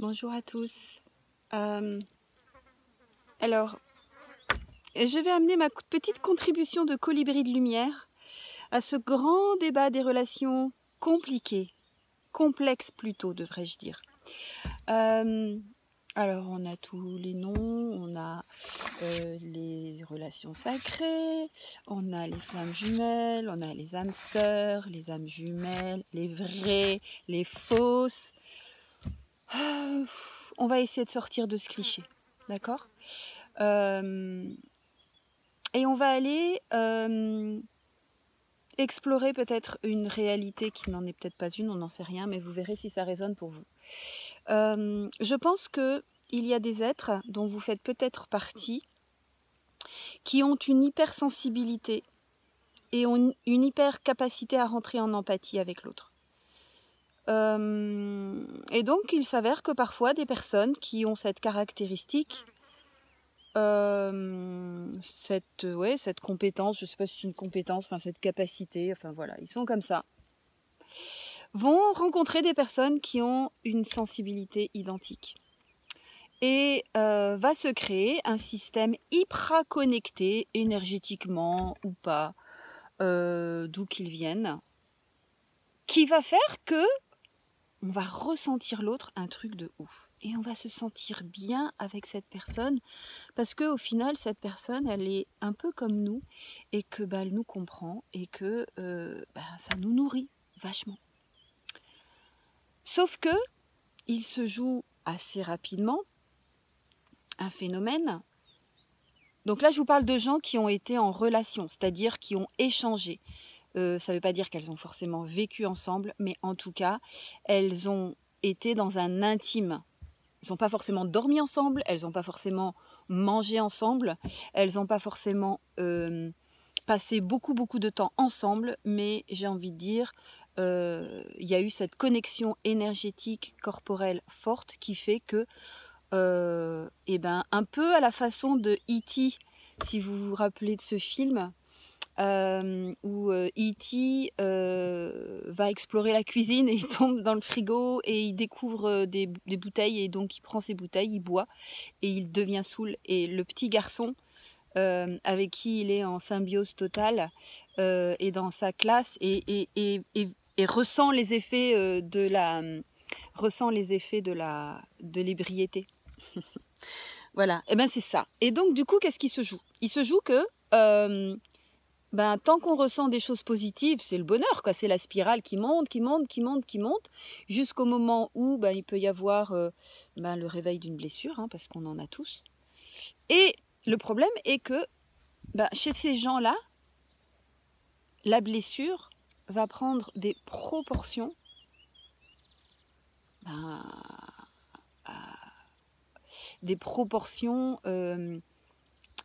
Bonjour à tous. Alors, je vais amener ma petite contribution de colibri de lumière à ce grand débat des relations compliquées, complexes plutôt, devrais-je dire. Alors, on a tous les noms, on a les relations sacrées, on a les flammes jumelles, on a les âmes sœurs, les âmes jumelles, les vraies, les fausses. On va essayer de sortir de ce cliché, d'accord ? Et on va aller explorer peut-être une réalité qui n'en est peut-être pas une, on n'en sait rien, mais vous verrez si ça résonne pour vous. Je pense qu'il y a des êtres dont vous faites peut-être partie qui ont une hypersensibilité et ont une hyper capacité à rentrer en empathie avec l'autre. Et donc il s'avère que parfois des personnes qui ont cette caractéristique, cette compétence, je ne sais pas si c'est une compétence, enfin cette capacité, enfin voilà, ils sont comme ça, vont rencontrer des personnes qui ont une sensibilité identique. Et va se créer un système hyper connecté, énergétiquement ou pas, d'où qu'ils viennent, qui va faire que on va ressentir l'autre un truc de ouf. Et on va se sentir bien avec cette personne parce qu'au final, cette personne, elle est un peu comme nous et que elle nous comprend et que ça nous nourrit vachement. Sauf que il se joue assez rapidement un phénomène. Donc là, je vous parle de gens qui ont été en relation, c'est-à-dire qui ont échangé. Ça ne veut pas dire qu'elles ont forcément vécu ensemble, mais en tout cas, elles ont été dans un intime. Elles n'ont pas forcément dormi ensemble, elles n'ont pas forcément mangé ensemble, elles n'ont pas forcément passé beaucoup de temps ensemble, mais j'ai envie de dire, il y a eu cette connexion énergétique corporelle forte qui fait que, un peu à la façon de E.T., si vous vous rappelez de ce film, où E.T. va explorer la cuisine et il tombe dans le frigo et il découvre des bouteilles et donc il prend ces bouteilles, il boit et il devient saoul. Et le petit garçon avec qui il est en symbiose totale est dans sa classe et ressent les effets de l'ébriété. Voilà, et c'est ça. Et donc du coup, qu'est-ce qui se joue ? Il se joue que tant qu'on ressent des choses positives, c'est le bonheur, quoi. C'est la spirale qui monte, jusqu'au moment où il peut y avoir le réveil d'une blessure, hein, parce qu'on en a tous. Et le problème est que chez ces gens-là, la blessure va prendre des proportions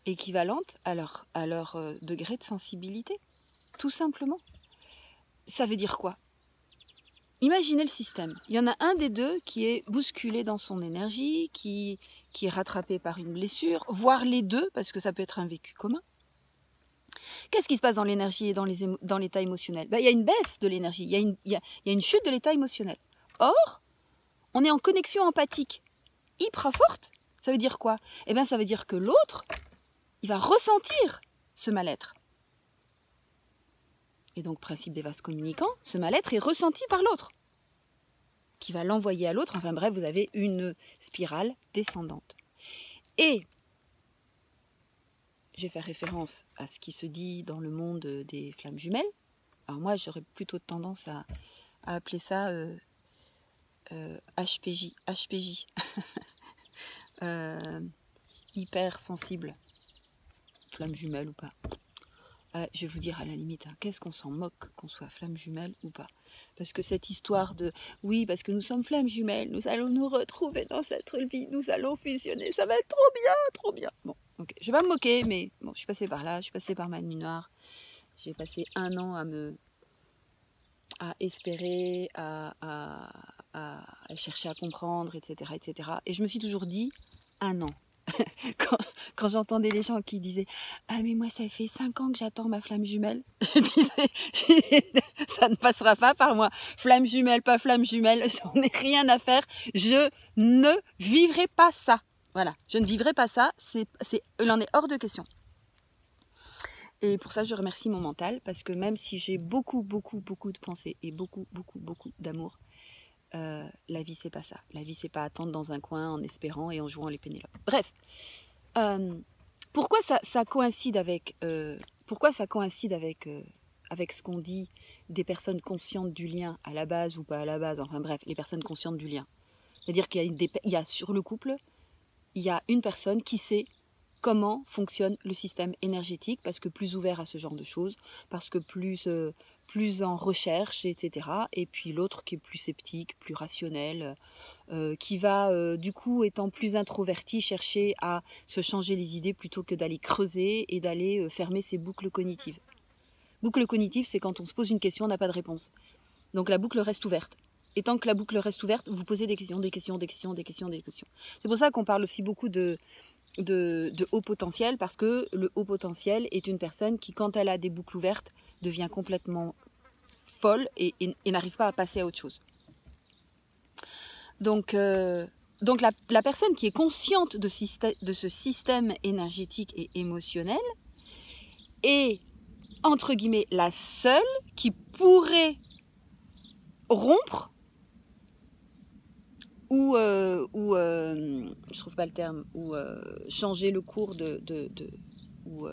équivalentes à leur degré de sensibilité, tout simplement. Ça veut dire quoi ? Imaginez le système. Il y en a un des deux qui est bousculé dans son énergie, qui est rattrapé par une blessure, voire les deux, parce que ça peut être un vécu commun. Qu'est-ce qui se passe dans l'énergie et dans l'état émotionnel ? Il y a une baisse de l'énergie, il y a une chute de l'état émotionnel. Or, on est en connexion empathique hyper forte. Ça veut dire quoi ? Ça veut dire que l'autre, il va ressentir ce mal-être. Et donc, principe des vases communicants, ce mal-être est ressenti par l'autre, qui va l'envoyer à l'autre. Enfin bref, vous avez une spirale descendante. Et je vais faire référence à ce qui se dit dans le monde des flammes jumelles. Alors moi, j'aurais plutôt tendance à appeler ça HPJ. Hyper sensible. Flamme jumelle ou pas. Je vais vous dire à la limite, qu'est-ce qu'on s'en moque qu'on soit flamme jumelle ou pas. Parce que cette histoire de oui, parce que nous sommes flammes jumelles, nous allons nous retrouver dans cette vie, nous allons fusionner, ça va être trop bien, trop bien. Bon, ok, je vais pas me moquer, mais bon, je suis passée par là, je suis passée par ma nuit noire. J'ai passé 1 an à espérer, à chercher à comprendre, etc., etc. Et je me suis toujours dit, 1 an. Quand j'entendais les gens qui disaient « Ah mais moi ça fait 5 ans que j'attends ma flamme jumelle », je disais ça ne passera pas par moi. Flamme jumelle, pas flamme jumelle, j'en ai rien à faire. Je ne vivrai pas ça. Voilà, je ne vivrai pas ça, il en est hors de question. Et pour ça, je remercie mon mental, parce que même si j'ai beaucoup de pensées et beaucoup d'amour, la vie, c'est pas ça. La vie, c'est pas attendre dans un coin en espérant et en jouant les Pénélopes. Bref, pourquoi ça coïncide avec, avec ce qu'on dit des personnes conscientes du lien à la base ou pas à la base, enfin bref, les personnes conscientes du lien. C'est-à-dire qu'il y a sur le couple, il y a une personne qui sait comment fonctionne le système énergétique, parce que plus ouvert à ce genre de choses, parce que plus en recherche, etc. Et puis l'autre qui est plus sceptique, plus rationnel, qui va, du coup, étant plus introverti, chercher à se changer les idées plutôt que d'aller creuser et d'aller fermer ses boucles cognitives. Boucle cognitive, c'est quand on se pose une question, on n'a pas de réponse. Donc la boucle reste ouverte. Et tant que la boucle reste ouverte, vous posez des questions. C'est pour ça qu'on parle aussi beaucoup de haut potentiel, parce que le haut potentiel est une personne qui, quand elle a des boucles ouvertes, devient complètement folle et n'arrive pas à passer à autre chose. Donc la personne qui est consciente de ce système énergétique et émotionnel est, entre guillemets, la seule qui pourrait rompre ou je trouve pas le terme, ou changer le cours ou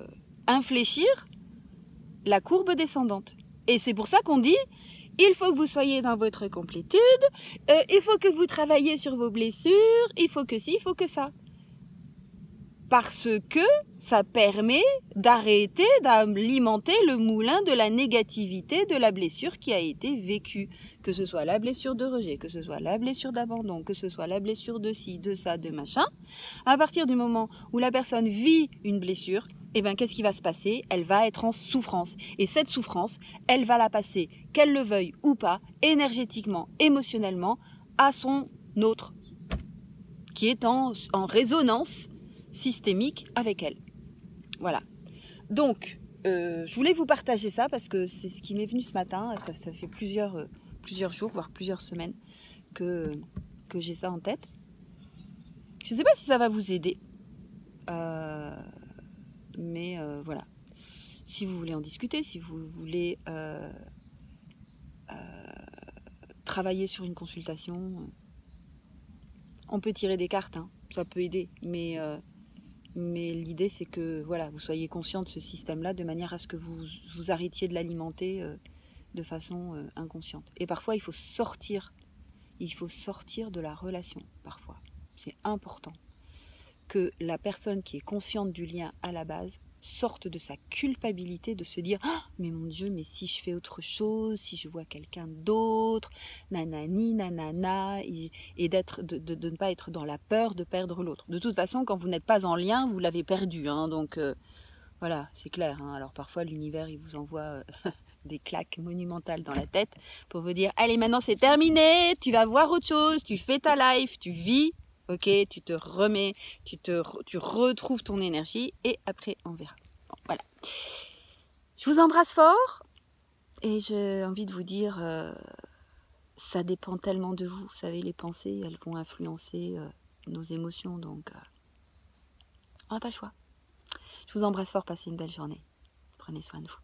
infléchir la courbe descendante. Et c'est pour ça qu'on dit, il faut que vous soyez dans votre complétude, il faut que vous travaillez sur vos blessures, il faut que ci, il faut que ça. Parce que ça permet d'arrêter d'alimenter le moulin de la négativité de la blessure qui a été vécue. Que ce soit la blessure de rejet, que ce soit la blessure d'abandon, que ce soit la blessure de ci, de ça, de machin. À partir du moment où la personne vit une blessure, eh bien, qu'est-ce qui va se passer? Elle va être en souffrance. Et cette souffrance, elle va la passer, qu'elle le veuille ou pas, énergétiquement, émotionnellement, à son autre, qui est en résonance systémique avec elle. Voilà. Donc, je voulais vous partager ça parce que c'est ce qui m'est venu ce matin. Ça fait plusieurs jours, voire plusieurs semaines que j'ai ça en tête. Je ne sais pas si ça va vous aider. Mais voilà. Si vous voulez en discuter, si vous voulez travailler sur une consultation, on peut tirer des cartes, hein, ça peut aider. Mais l'idée, c'est que voilà, vous soyez conscient de ce système-là de manière à ce que vous arrêtiez de l'alimenter de façon inconsciente. Et parfois, il faut sortir de la relation, parfois. C'est important que la personne qui est consciente du lien à la base sorte de sa culpabilité de se dire « Ah, mais mon Dieu, mais si je fais autre chose, si je vois quelqu'un d'autre, nanani, nanana », et de ne pas être dans la peur de perdre l'autre. De toute façon, quand vous n'êtes pas en lien, vous l'avez perdu. Hein, donc voilà, c'est clair. Hein. Alors parfois, l'univers, il vous envoie des claques monumentales dans la tête pour vous dire « Allez, maintenant c'est terminé, tu vas voir autre chose, tu fais ta life, tu vis. » Ok, tu te remets, tu retrouves ton énergie et après on verra. Bon, voilà. Je vous embrasse fort et j'ai envie de vous dire, ça dépend tellement de vous. Vous savez, les pensées, elles vont influencer nos émotions, donc on n'a pas le choix. Je vous embrasse fort, passez une belle journée. Prenez soin de vous.